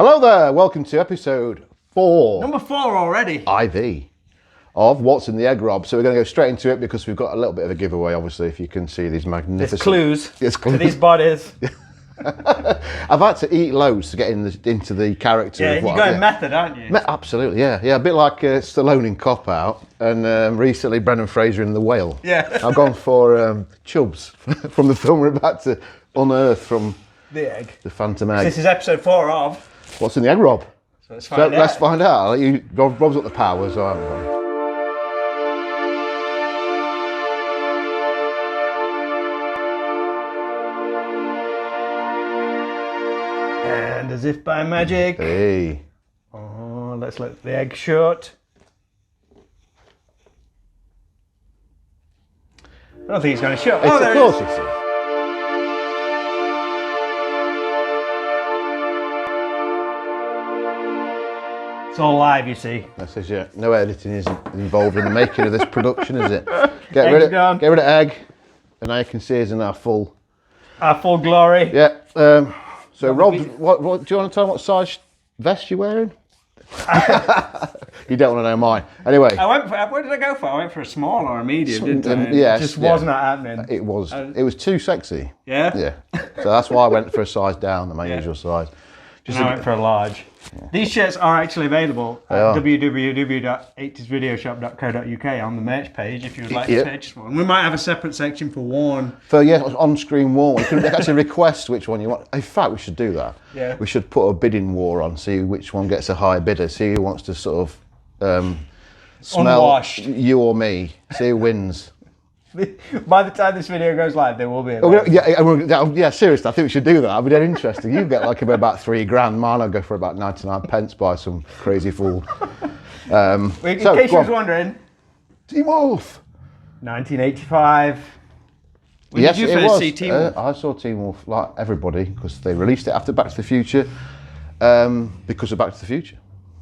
Hello there, welcome to episode 4. Number 4 already. IV of What's in the Egg, Rob. So we're going to go straight into it because we've got a little bit of a giveaway, obviously, if you can see these magnificent... There's clues to these bodies. I've had to eat loads to get into the character. Yeah, you're going method, aren't you? Absolutely, yeah. Yeah, a bit like Stallone in Cop Out and recently Brendan Fraser in The Whale. Yeah. I've gone for Chubbs from the film we're about to unearth from the egg. The Phantom Egg. This is episode 4 of... What's in the Egg, Rob? So let's find out. Let's find out. I'll let you, Rob's got the powers, so I haven't got it. And as if by magic. Hey. Oh, let's let the egg shut. I don't think it's going to shut. Of course it is. It's all live, you see. That says, yeah, no editing is involved in the making of this production, is it? Get rid of egg, and now you can see us in our full glory. Yeah. So Rob, what do you want to tell me what size vest you're wearing? You don't want to know mine. Anyway. Where did I go for? I went for a small or a medium, didn't I? Yes, It just was not happening. It was too sexy. Yeah? Yeah. So that's why I went for a size down than my usual size. I went for a large. Yeah. These shirts are actually available at www.80svideoshop.co.uk on the merch page if you would like to purchase one. We might have a separate section for worn. For on-screen worn. You can actually request which one you want. In fact, we should do that. Yeah. We should put a bidding war on, see which one gets a high bidder, see who wants to sort of smell unwashed. You or me, see who wins. By the time this video goes live, there will be a yeah, seriously, I think we should do that. That'd be dead interesting. You get like about $3,000, mine I'll go for about 99 pence by some crazy fool. In case you was wondering, Teen Wolf, 1985. When yes, did you first see Teen Wolf? I saw Teen Wolf like everybody because they released it after Back to the Future, because of Back to the Future.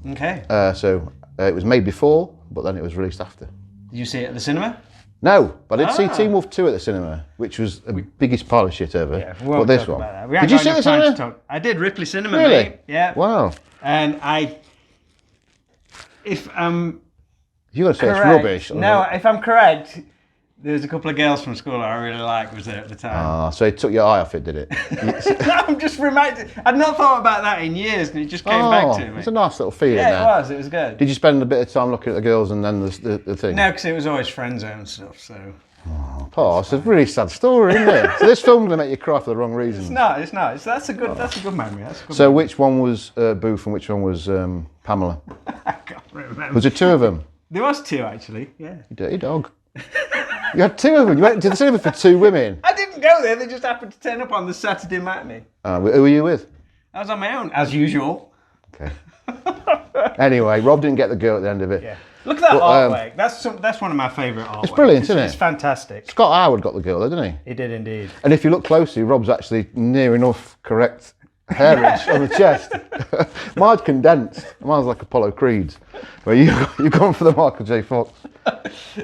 Okay. So it was made before, but then it was released after. Did you see it at the cinema? No, but I did see Teen Wolf 2 at the cinema, which was the biggest pile of shit ever. Yeah, but this one. Did you see the cinema? I did Ripley Cinema, really? Mate. Yeah. Wow. And if you're going to say correct, it's rubbish. No, if I'm correct, there's a couple of girls from school I really liked was there at the time. Ah, so it took your eye off it, did it? No, I'm just reminded. I'd not thought about that in years, and it just came back to me. It's a nice little feeling. Yeah, it was good. Did you spend a bit of time looking at the girls and then the thing? No, because it was always friend zone stuff, so... Oh, it's a really sad story, isn't it? So this film's going to make you cry for the wrong reason. It's not. That's a good memory. So which one was Booth and which one was Pamela? I can't remember. Was there 2 of them? There was 2, actually, yeah. You dirty dog. You had 2 of them. You went to the cinema for 2 women. I didn't go there. They just happened to turn up on the Saturday matinee. Who were you with? I was on my own, as usual. Okay. Anyway, Rob didn't get the girl at the end of it. Yeah. Look at that artwork. That's one of my favourite artwork. It's brilliant, isn't it? It's fantastic. Scott Howard got the girl, didn't he? He did indeed. And if you look closely, Rob's actually near enough correct hairage on the chest. Mine's condensed. Mine's like Apollo Creed's. Where you've gone for the Michael J. Fox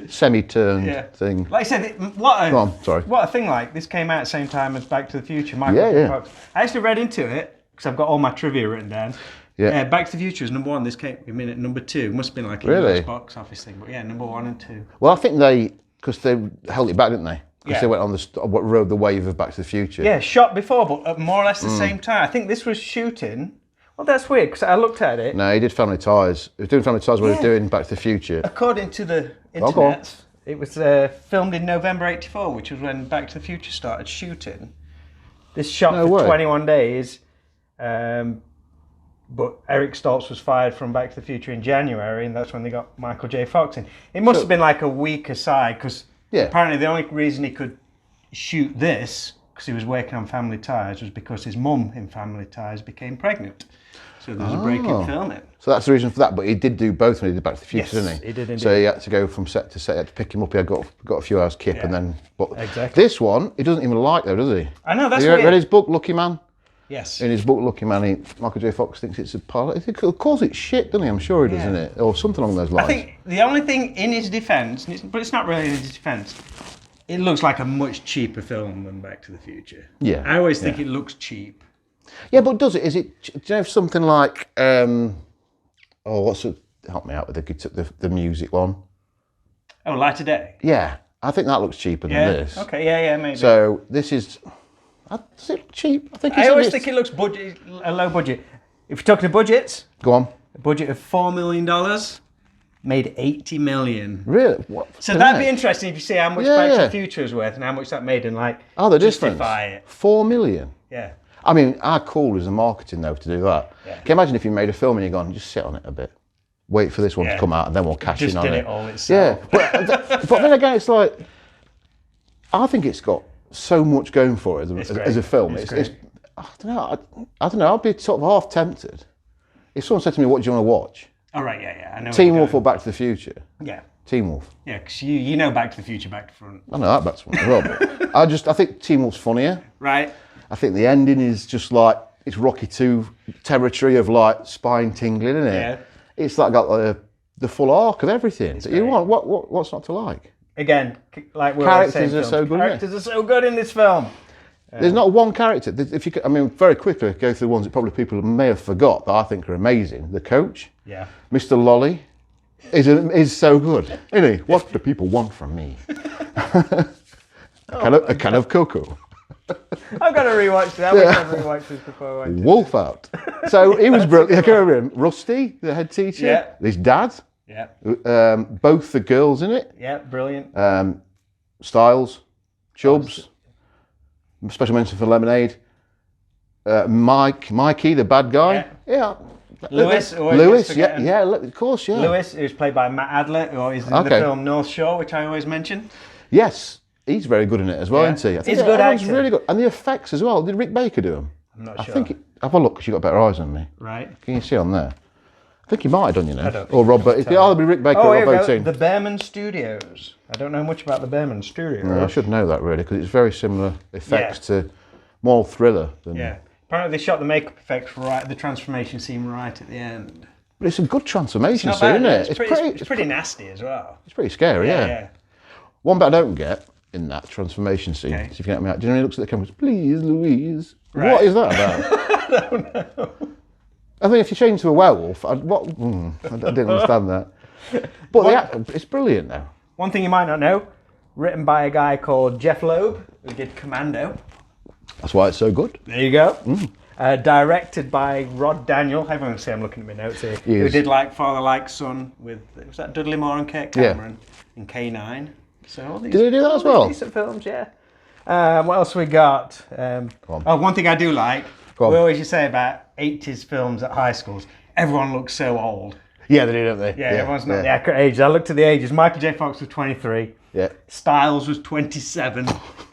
semi-turned thing. Like I said, what a thing like this came out at the same time as Back to the Future. Michael J. Fox. I actually read into it because I've got all my trivia written down. Yeah. Back to the Future was number 1. This came in at number 2. Must have been like a US box office thing, but yeah, number 1 and 2. Well, I think because they held it back, didn't they? Because they went on what rode the wave of Back to the Future. Yeah, shot before, but at more or less the same time. I think this was shooting. Well, that's weird because I looked at it. No, he did Family Ties. He was doing Family Ties when he was doing Back to the Future. According to the internet, it was filmed in November '84, which was when Back to the Future started shooting. This shot for 21 days. But Eric Stoltz was fired from Back to the Future in January, and that's when they got Michael J. Fox in. It must have been like a week aside, because apparently the only reason he could shoot this, because he was working on Family Ties, was because his mum in Family Ties became pregnant. So there was a break in filming. So that's the reason for that, but he did do both when he did Back to the Future, didn't he? He did indeed. So he had to go from set to set, he had to pick him up, he had got a few hours kip, and then... But this one, he doesn't even like though, does he? I know, that's weird. You read his book, Lucky Man? Yes. In his book, Lucky Man, Michael J. Fox thinks it's a pilot. Of course it's shit, doesn't he? I'm sure he does, isn't it? Or something along those lines. I think the only thing in his defence, but it's not really in his defence, it looks like a much cheaper film than Back to the Future. Yeah. I always think it looks cheap. Yeah, but does it? Is it? Do you know if something like help me out with the music one? Oh, Light of Day. Yeah, I think that looks cheaper than this. Okay, yeah, maybe. So this is. Does it look cheap? I always think it looks a low budget. If you're talking to budgets, go on. A budget of $4 million made 80 million. Really? What? So that'd be interesting if you see how much Back to the Future is worth and how much that made and the difference. Justify it. 4 million. Yeah. I mean, how cool is the marketing though to do that? Yeah. Can you imagine if you made a film and you're going, just sit on it a bit, wait for this one to come out, and then we'll cash in on it. Just did it all itself. Yeah, but then again, it's like I think it's got so much going for it as a film. It's I don't know. I'd be sort of half tempted if someone said to me, "What do you want to watch?" Oh right, yeah. I know. Teen Wolf or Back to the Future? Yeah. Teen Wolf. Yeah, because you know Back to the Future, Back to Front. I know that Back to Front as well. But I think Teen Wolf's funnier. Right. I think the ending is just like it's Rocky 2 territory of like spine tingling, isn't it? Yeah. It's like got the full arc of everything that you want. What's not to like? Again, like we're characters are so good. Characters are so good in this film. There's not one character. If you, very quickly go through the ones that probably people may have forgot, but I think are amazing. The coach, Mr. Lolly, is so good, isn't he? What do people want from me? a can of cocoa. I've got to rewatch that. I've rewatched this before. I Wolf out. So he was brilliant. I can remember him. Rusty, the head teacher. Yeah. His dad. Yeah. Both the girls in it. Yeah, brilliant. Styles, Chubbs. Special mention for Lemonade. Mikey, the bad guy. Yeah. Lewis, of course, yeah. Lewis, who's played by Matt Adler, who is in the film North Shore, which I always mention. Yes, he's very good in it as well, isn't he? He's a good actor. Really good. And the effects as well. Did Rick Baker do them? I'm not sure. I think, have a look, because you've got better eyes than me. Right. Can you see on there? I think he might have done, I don't or Rob, it'd either be Rick Baker or Rob Bottin. The Behrman Studios. I don't know much about the Behrman Studios. No, I should know that really, because it's very similar effects to more thriller than. Yeah. Apparently they shot the makeup effects right, the transformation scene right at the end. But it's a good transformation scene, isn't it? It's pretty nasty as well. It's pretty scary, yeah. One bit I don't get in that transformation scene, so if you can help me out, do you know when he looks at the camera and goes, "Please, Louise." Right. What is that about? I don't know. I think if you change to a werewolf, I didn't understand that. But it's brilliant though. One thing you might not know, written by a guy called Jeff Loeb, who did Commando. That's why it's so good. There you go. Directed by Rod Daniel. Everyone say I'm looking at my notes here. Who did Father Like Son with, was that Dudley Moore and Kirk Cameron in K9? So all these, did he do that as well? Decent films, yeah. What else we got? One thing I do like. We always used to say about 80s films at high schools, everyone looks so old. Yeah, they do, don't they? Yeah, everyone's not the accurate age. I looked at the ages. Michael J. Fox was 23. Yeah. Styles was 27.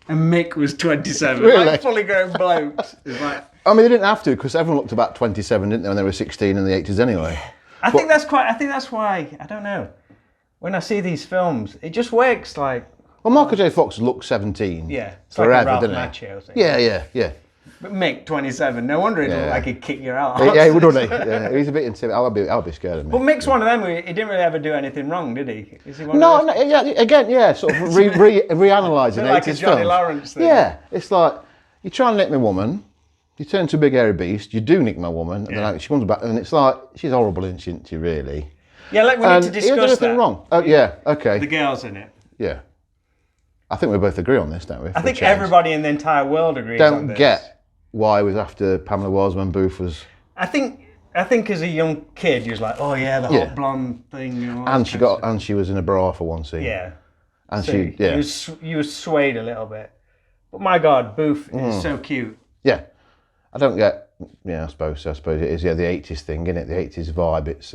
And Mick was 27. Really? Like fully grown blokes. I mean, they didn't have to, because everyone looked about 27, didn't they, when they were 16 in the 80s anyway? I think that's why, I don't know. When I see these films, it just works like... Well, Michael J. Fox looked 17 forever, like didn't he? Macchio thing. Yeah. But Mick, 27, no wonder he'd look like he'd kick your ass. Yeah, he would, wouldn't he? Yeah, he's a bit intimidating. I'll be scared of him. But Mick's one of them where he didn't really ever do anything wrong, did he? Is he sort of reanalyzing like 80s a Johnny films. Lawrence thing. Yeah, it's like, you try and nick my woman, you turn into a big hairy beast, you do nick my woman, and then she comes back, and it's like, she's horrible, isn't she, really? Yeah, we need to discuss that. He did anything wrong. Oh, yeah, okay. The girls in it. Yeah. I think we both agree on this, don't we? I think everybody in the entire world agrees on this. Don't get why he was after Pamela Wiseman Booth was... I think as a young kid, you was like, oh yeah, the hot blonde thing. And she was in a bra for one scene. Yeah. And you were swayed a little bit. But my God, Booth is so cute. Yeah. I don't get... Yeah, I suppose it is. Yeah, the 80s thing, isn't it? The 80s vibe. It's...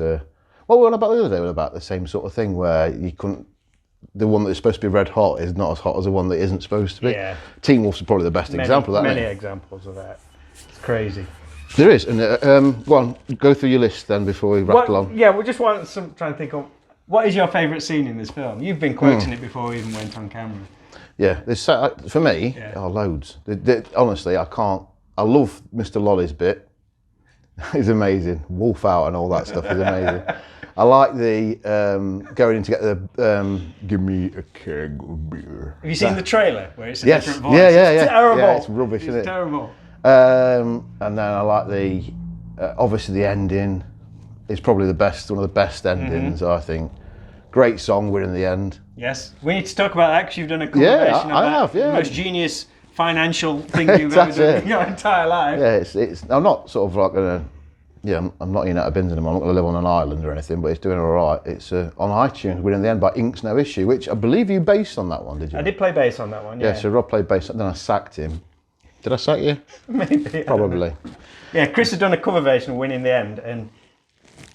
what about the other day? About the same sort of thing where you couldn't... The one that's supposed to be red hot is not as hot as the one that isn't supposed to be. Yeah. Teen Wolf's probably the best example of that. Many examples of that. It's crazy. There is. And go on, go through your list then before we rattle on. Yeah, we just want trying to think of, what is your favourite scene in this film? You've been quoting it before we even went on camera. Yeah, for me, loads. Honestly, I love Mr. Lolly's bit. He's amazing. Wolf out and all that stuff is amazing. I like the going in to get the give me a keg of beer. Have you seen the trailer where it's a different voice? Yeah. It's terrible. Yeah, it's rubbish, isn't it? It's terrible. And then I like the, obviously the ending is probably the best, one of the best endings, I think. Great song, We're in the End. Yes. We need to talk about that because you've done a cover version of that. The most genius financial thing you've ever done in your entire life. Yeah, it's. I'm not sort of like going to, I'm not eating out of bins anymore. I'm not going to live on an island or anything, but it's doing all right. It's on iTunes, We're in the End by Ink's No Issue, which I believe you based on that one, did you? I did play bass on that one, yeah. Yeah, so Rob played bass, then I sacked him. Did I sack you? Maybe. Probably. Yeah, Chris has done a cover version of Win in the End, and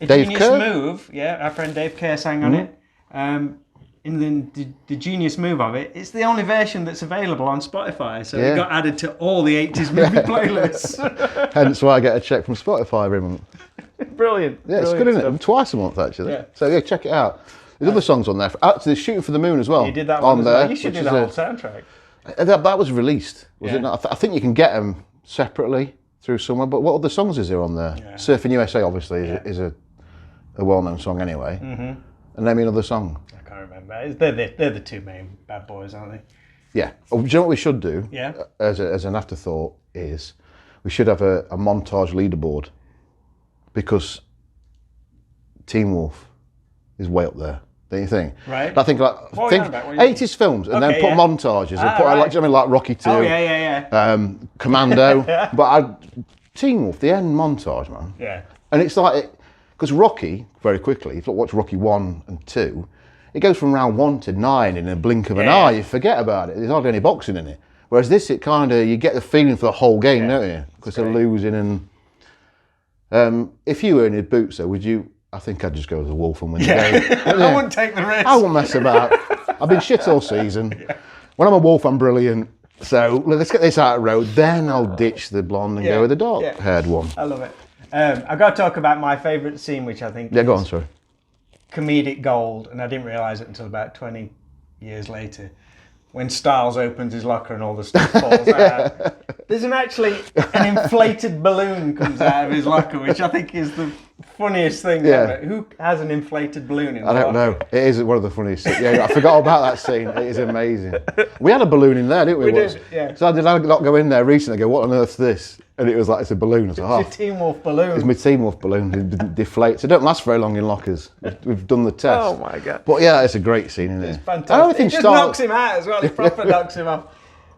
a Dave genius Kerr? move. Yeah, our friend Dave Kerr sang on it. In the genius move of it, it's the only version that's available on Spotify, so it got added to all the 80s movie playlists. Hence why I get a check from Spotify every month. Brilliant. Yeah, it's good, isn't it? Twice a month, actually. Yeah. So, check it out. There's other songs on there. Actually, there's Shooting for the Moon as well. You did that one as well. You should do the whole soundtrack. That was released, was it not? I think you can get them separately through somewhere, but what other songs is there on there? Yeah. Surfing USA, obviously, is a well-known song anyway. And name me another song. I can't remember. They're the two main bad boys, aren't they? Yeah. Oh, do you know what we should do? Yeah. As an afterthought is we should have a montage leaderboard, because Teen Wolf is way up there. Don't you think? Right. I think 80s films and then put montages and put like Rocky 2. Oh yeah. Commando. But Teen Wolf, the end montage, man. Yeah. And it's like, because Rocky, very quickly, if you watch Rocky 1 and 2, it goes from round 1 to 9 in a blink of an eye. You forget about it. There's hardly any boxing in it. Whereas this, it kind of, you get the feeling for the whole game, don't you? Because they're losing. And if you were in his boots, though, would you? I think I'd just go as a Wolf and win the game. I wouldn't take the risk. I won't mess about. I've been shit all season. When I'm a Wolf, I'm brilliant. So let's get this out of the road. Then I'll ditch the blonde and go with the dark-haired one. I love it. I've got to talk about my favourite scene, which I think go on, sorry. Comedic gold, and I didn't realise it until about 20 years later. When Styles opens his locker and all the stuff falls out. There's an inflated balloon comes out of his locker, which I think is the funniest thing ever. Who has an inflated balloon in the locker? I don't know. It is one of the funniest things. Yeah, I forgot about that scene. It is amazing. We had a balloon in there, didn't we? We did, yeah. So I did not go in there recently and go, what on earth's this? And it was like, it's a balloon. I was like, it's your Teen Wolf balloon. It's my Teen Wolf balloon. It didn't deflate. So it don't last very long in lockers. We've done the test. Oh my God. But yeah, it's a great scene, isn't it? It's fantastic. It just knocks him out as well. It proper knocks him off.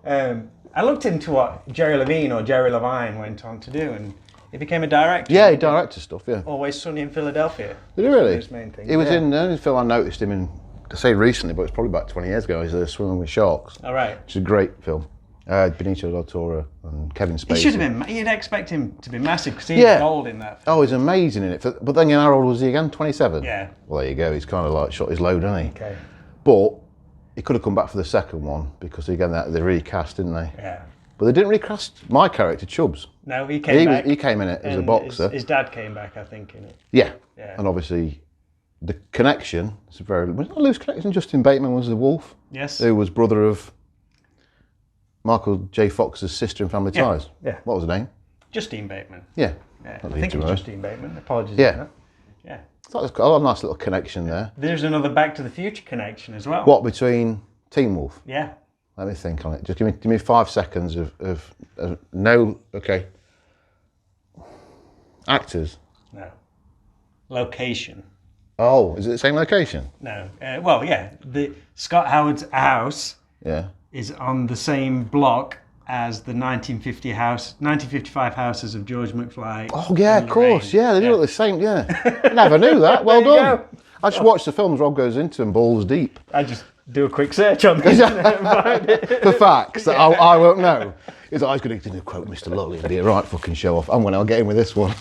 I looked into what Jerry Levine went on to do, and he became a director. Yeah, he directed stuff, yeah. Always Sunny in Philadelphia. Did he really? His main thing. He was in the film. I noticed him in, I say recently, but it's probably about 20 years ago. He's Swimming with Sharks. All right. Which is a great film. Benicio del Toro and Kevin Spacey. He should have been. You'd expect him to be massive because he's gold in that film. Oh, he's amazing in it. But then, how old was he again? 27? Yeah. Well, there you go. He's kind of like shot his load, hasn't he? Okay. But he could have come back for the second one because again, they recast, didn't they? Yeah. But they didn't recast my character, Chubbs. No, he came back. He came in it as a boxer. His dad came back, I think, in it. Yeah. And obviously, the connection, it's a very loose connection. Justin Bateman was the Wolf. Yes. Who was brother of Michael J. Fox's sister in Family Ties. Yeah. What was her name? Justine Bateman. Yeah. I think it's Justine Bateman. Apologies. Yeah. Yeah. So that's got a nice little connection there. There's another Back to the Future connection as well. What, between Teen Wolf? Yeah. Let me think on it. Just give me 5 seconds of no. Okay. Actors. No. Location. Oh, is it the same location? No. Well, yeah. The Scott Howard's house. Yeah. Is on the same block as the 1955 houses of George McFly. Oh yeah, of course. Yeah, they do look the same. Yeah. Never knew that. Well done. Go. I just watch the films Rob goes into them balls deep. I just do a quick search on the internet and find it. For facts that I won't know. He's like, I was going to quote Mr. Lockley and be a right fucking show off. I'll get in with this one.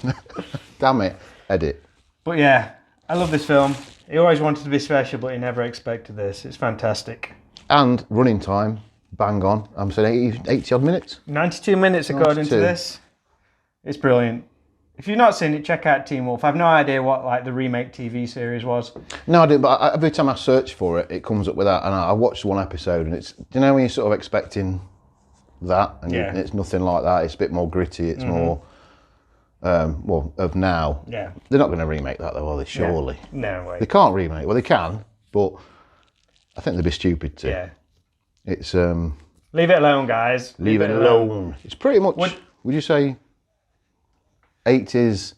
Damn it. Edit. But yeah, I love this film. He always wanted to be special, but he never expected this. It's fantastic. And running time, bang on. I'm saying 80 odd minutes. 92 minutes according to this. It's brilliant. If you've not seen it, check out Teen Wolf. I've no idea what like the remake TV series was. No, I didn't. But every time I search for it, it comes up with that. And I watched one episode, and it's, do you know when you're sort of expecting that, and it's nothing like that. It's a bit more gritty. It's more, of now. Yeah. They're not going to remake that though, are they? Surely. No way. They can't remake. Well, they can, but I think they'd be stupid to. Yeah. It's leave it alone, guys. Leave it alone. It's pretty much. Would you say 80s?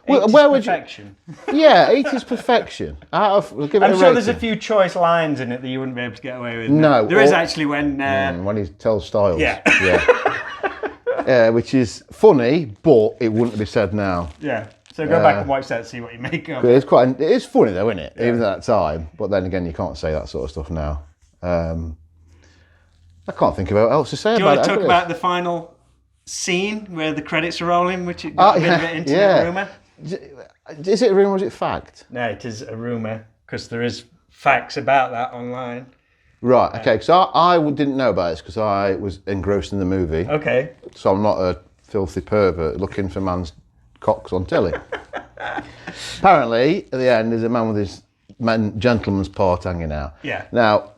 80s Where would perfection. Yeah, 80s perfection. We'll give it I'm a sure there's a rating. few choice lines in it that you wouldn't be able to get away with. No. There is actually when he tells Styles. Yeah. Yeah, which is funny, but it wouldn't be said now. Yeah. So go back and watch that, see what you make of it. It is funny though, isn't it? Yeah. Even at that time. But then again, you can't say that sort of stuff now. I can't think of what else to say about it. Do you want to talk about the final scene where the credits are rolling, which it got a bit of an internet rumour? Is it a rumour or is it fact? No, it is a rumour, because there is facts about that online. Right, okay, because I didn't know about this because I was engrossed in the movie. Okay. So I'm not a filthy pervert looking for man's cocks on telly. Apparently, at the end, there's a man with his gentleman's part hanging out. Yeah. Now,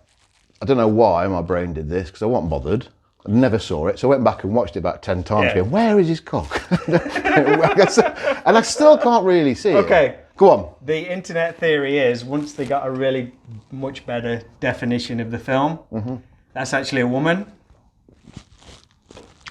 I don't know why my brain did this, because I wasn't bothered. I never saw it, so I went back and watched it about 10 times going, where is his cock? And I still can't really see it. Okay. Go on. The internet theory is, once they got a really much better definition of the film, that's actually a woman.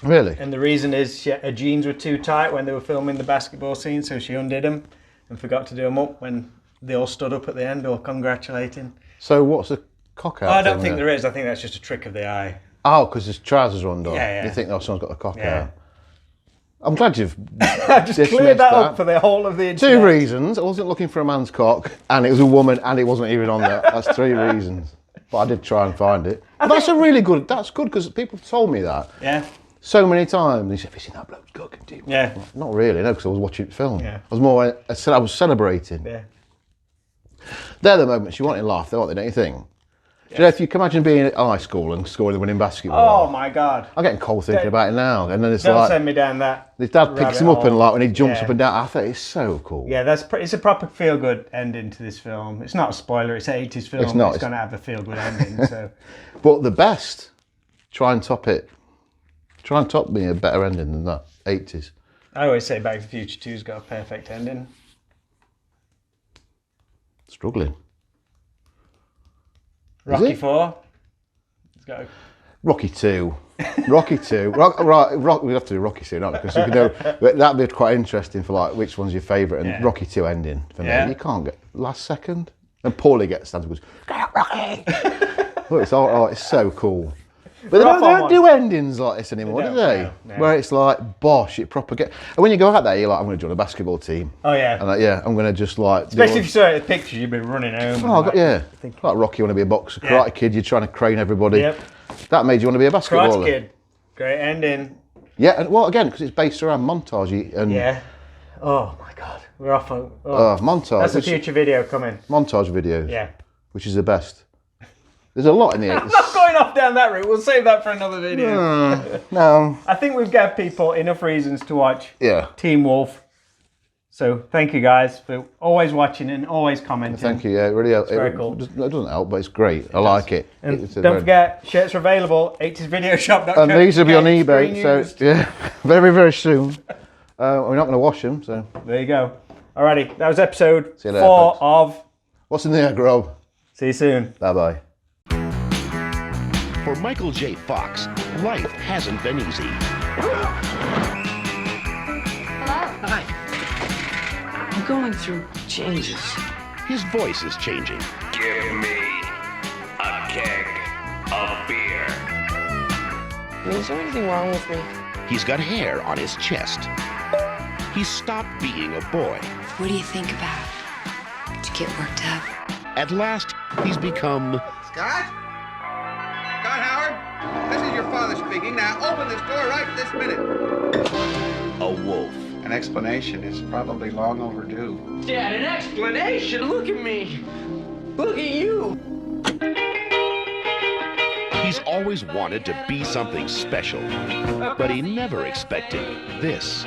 Really? And the reason is her jeans were too tight when they were filming the basketball scene, so she undid them and forgot to do them up when they all stood up at the end, all congratulating. So what's the cock out? I don't think there is. I think that's just a trick of the eye. Oh, because his trousers are undone. Yeah. You think someone's got the cock out. I'm glad you've just cleared that up for the whole of the internet. 2 reasons. I wasn't looking for a man's cock, and it was a woman, and it wasn't even on there. That's 3 reasons. But I did try and find it. But that's good, because people told me that. Yeah. So many times. They said, have you seen that bloke's cock? Yeah. Well, not really, no, because I was watching film. Yeah. I was celebrating. Yeah. They're the moments you want in life, though, aren't they, don't you think? Do you know, if you can imagine being at high school and scoring the winning basketball. Oh my God. I'm getting cold thinking about it now. And then it's Don't send me down that. His dad picks him up and when he jumps up and down, I think it's so cool. Yeah, it's a proper feel-good ending to this film. It's not a spoiler, it's an 80s film. It's going to have a feel-good ending. So. But the best, try and top it. Try and top me a better ending than that, 80s. I always say Back to the Future 2's got a perfect ending. Struggling. Rocky 4. Rocky 2. Rocky 2. Right, we have to do Rocky soon, not because that'd be quite interesting for like which one's your favourite and Rocky 2 ending for me. You can't get last second. And Paulie gets stands and goes, "Get up, Rocky!" Look, it's so cool. But they don't do endings like this anymore, do they? No. Where it's like, bosh, it proper get. And when you go out there, you're like, I'm going to join a basketball team. Oh, yeah. And like, I'm going to just like. Especially if you saw the pictures, you'd be running home. Oh, like Rocky, you want to be a boxer. Karate Kid, you're trying to crane everybody. Yep. That made you want to be a basketballer. Karate Kid, great ending. Yeah, and well, again, because it's based around montage. And oh, my God. We're off on. Montage. That's a future video coming. Montage videos. Yeah. Which is the best. There's a lot in the 80s. I'm not going off down that route. We'll save that for another video. No. I think we've given people enough reasons to watch Teen Wolf. So thank you guys for always watching and always commenting. Thank you. Yeah, it really helps. Very cool. It doesn't help, but it's great. I like it. And don't forget, shirts are available. 80svideoshop.com. And these will be on eBay. So very, very soon. We're not going to wash them. So there you go. Alrighty, that was episode 4 of What's in There, Grove. See you soon. Bye bye. For Michael J. Fox, life hasn't been easy. Hello. Hi. I'm going through changes. His voice is changing. Give me a keg of beer. Is there anything wrong with me? He's got hair on his chest. He's stopped being a boy. What do you think about to get worked up? At last, he's become... Scott? Scott Howard? This is your father speaking. Now open this door right this minute. a wolf. An explanation is probably long overdue. Dad, an explanation? Look at me. Look at you. He's always wanted to be something special, but he never expected this.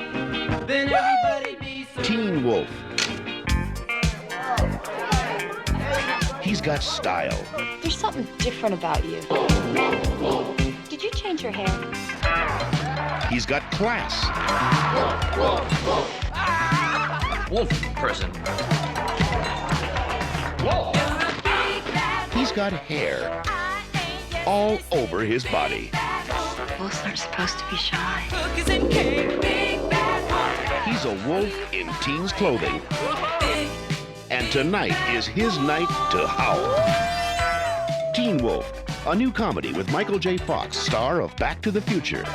Teen Wolf. He's got style. There's something different about you. Did you change your hair? He's got class. Wolf person. He's got hair all over his body. Wolves aren't supposed to be shy. He's a wolf in teen's clothing. And tonight is his night to howl. Teen Wolf, a new comedy with Michael J. Fox, star of Back to the Future.